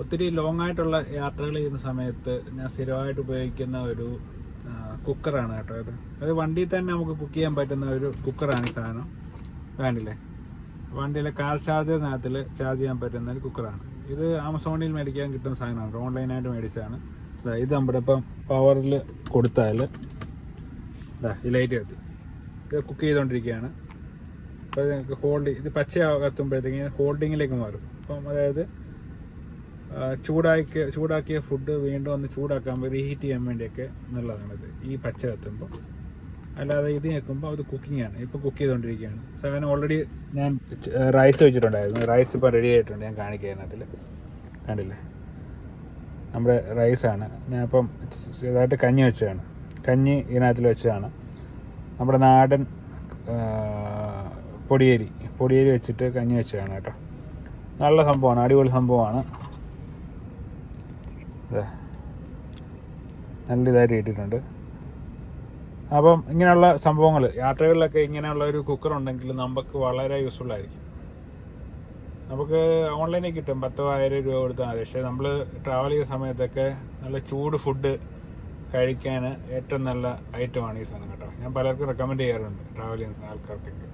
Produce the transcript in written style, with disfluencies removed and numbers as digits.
ഒത്തിരി ലോങ് ആയിട്ടുള്ള യാത്രകൾ ചെയ്യുന്ന സമയത്ത് ഞാൻ സ്ഥിരമായിട്ട് ഉപയോഗിക്കുന്ന ഒരു കുക്കറാണ് കേട്ടോ അത് വണ്ടിയിൽ തന്നെ നമുക്ക് കുക്ക് ചെയ്യാൻ പറ്റുന്ന ഒരു കുക്കറാണ് ഈ സാധനം. വേണ്ടില്ലേ, വണ്ടിയിലെ കാർ ചാർജറിനകത്തിൽ ചാർജ് ചെയ്യാൻ പറ്റുന്ന ഒരു കുക്കറാണ് ഇത്. ആമസോണിൽ മേടിക്കാൻ കിട്ടുന്ന സാധനമാണ്, ഓൺലൈനായിട്ട് മേടിച്ചതാണ്. ഇത് നമ്മുടെ ഇപ്പം പവറിൽ കൊടുത്താൽ ഈ ലൈറ്റ് കത്തി ഇത് കുക്ക് ചെയ്തുകൊണ്ടിരിക്കുകയാണ്. അപ്പോൾ ഞങ്ങൾക്ക് ഇത് പച്ച കത്തുമ്പോഴത്തേക്ക് ഹോൾഡിങ്ങിലേക്ക് മാറും. അപ്പം അതായത് ചൂടാക്കിയ ഫുഡ് വീണ്ടും ഒന്ന് ചൂടാക്കാൻ റീഹീറ്റ് ചെയ്യാൻ വേണ്ടിയൊക്കെ നല്ലതാണിത് ഈ പച്ച കത്തുമ്പോൾ. അല്ലാതെ ഇത് ഞെക്കുമ്പോൾ അത് കുക്കിങ്ങാണ്. ഇപ്പോൾ കുക്ക് ചെയ്തുകൊണ്ടിരിക്കുകയാണ് സാധനം. ഓൾറെഡി ഞാൻ റൈസ് വെച്ചിട്ടുണ്ടായിരുന്നു, റൈസ് ഇപ്പോൾ റെഡി ആയിട്ടുണ്ട്. ഞാൻ കാണിക്കാം അതിൽ കണ്ടില്ലേ, നമ്മുടെ റൈസാണ്. ഞാൻ ഇപ്പം ചെറുതായിട്ട് കഞ്ഞി വെച്ചതാണ്, കഞ്ഞി ഇതിനകത്തിൽ വെച്ചതാണ്. നമ്മുടെ നാടൻ പൊടിയേരി വെച്ചിട്ട് കഞ്ഞി വെച്ചതാണ് കേട്ടോ. നല്ല സംഭവമാണ്, അടിപൊളി സംഭവമാണ്. നല്ല ഇതായിട്ട് കിട്ടിയിട്ടുണ്ട്. അപ്പം ഇങ്ങനെയുള്ള സംഭവങ്ങൾ യാത്രകളിലൊക്കെ ഇങ്ങനെയുള്ള ഒരു കുക്കർ ഉണ്ടെങ്കിൽ നമുക്ക് വളരെ യൂസ്ഫുൾ ആയിരിക്കും. നമുക്ക് ഓൺലൈനിൽ കിട്ടും, 10,000 രൂപ കൊടുത്താൽ മതി. പക്ഷേ നമ്മൾ ട്രാവൽ ചെയ്യുന്ന സമയത്തൊക്കെ നല്ല ചൂട് ഫുഡ് കഴിക്കാൻ ഏറ്റവും നല്ല ഐറ്റമാണ് ഈ സാധനം കേട്ടോ. ഞാൻ പലർക്കും റെക്കമെൻഡ് ചെയ്യാറുണ്ട് ട്രാവൽ ചെയ്യുന്ന ആൾക്കാർക്കൊക്കെ.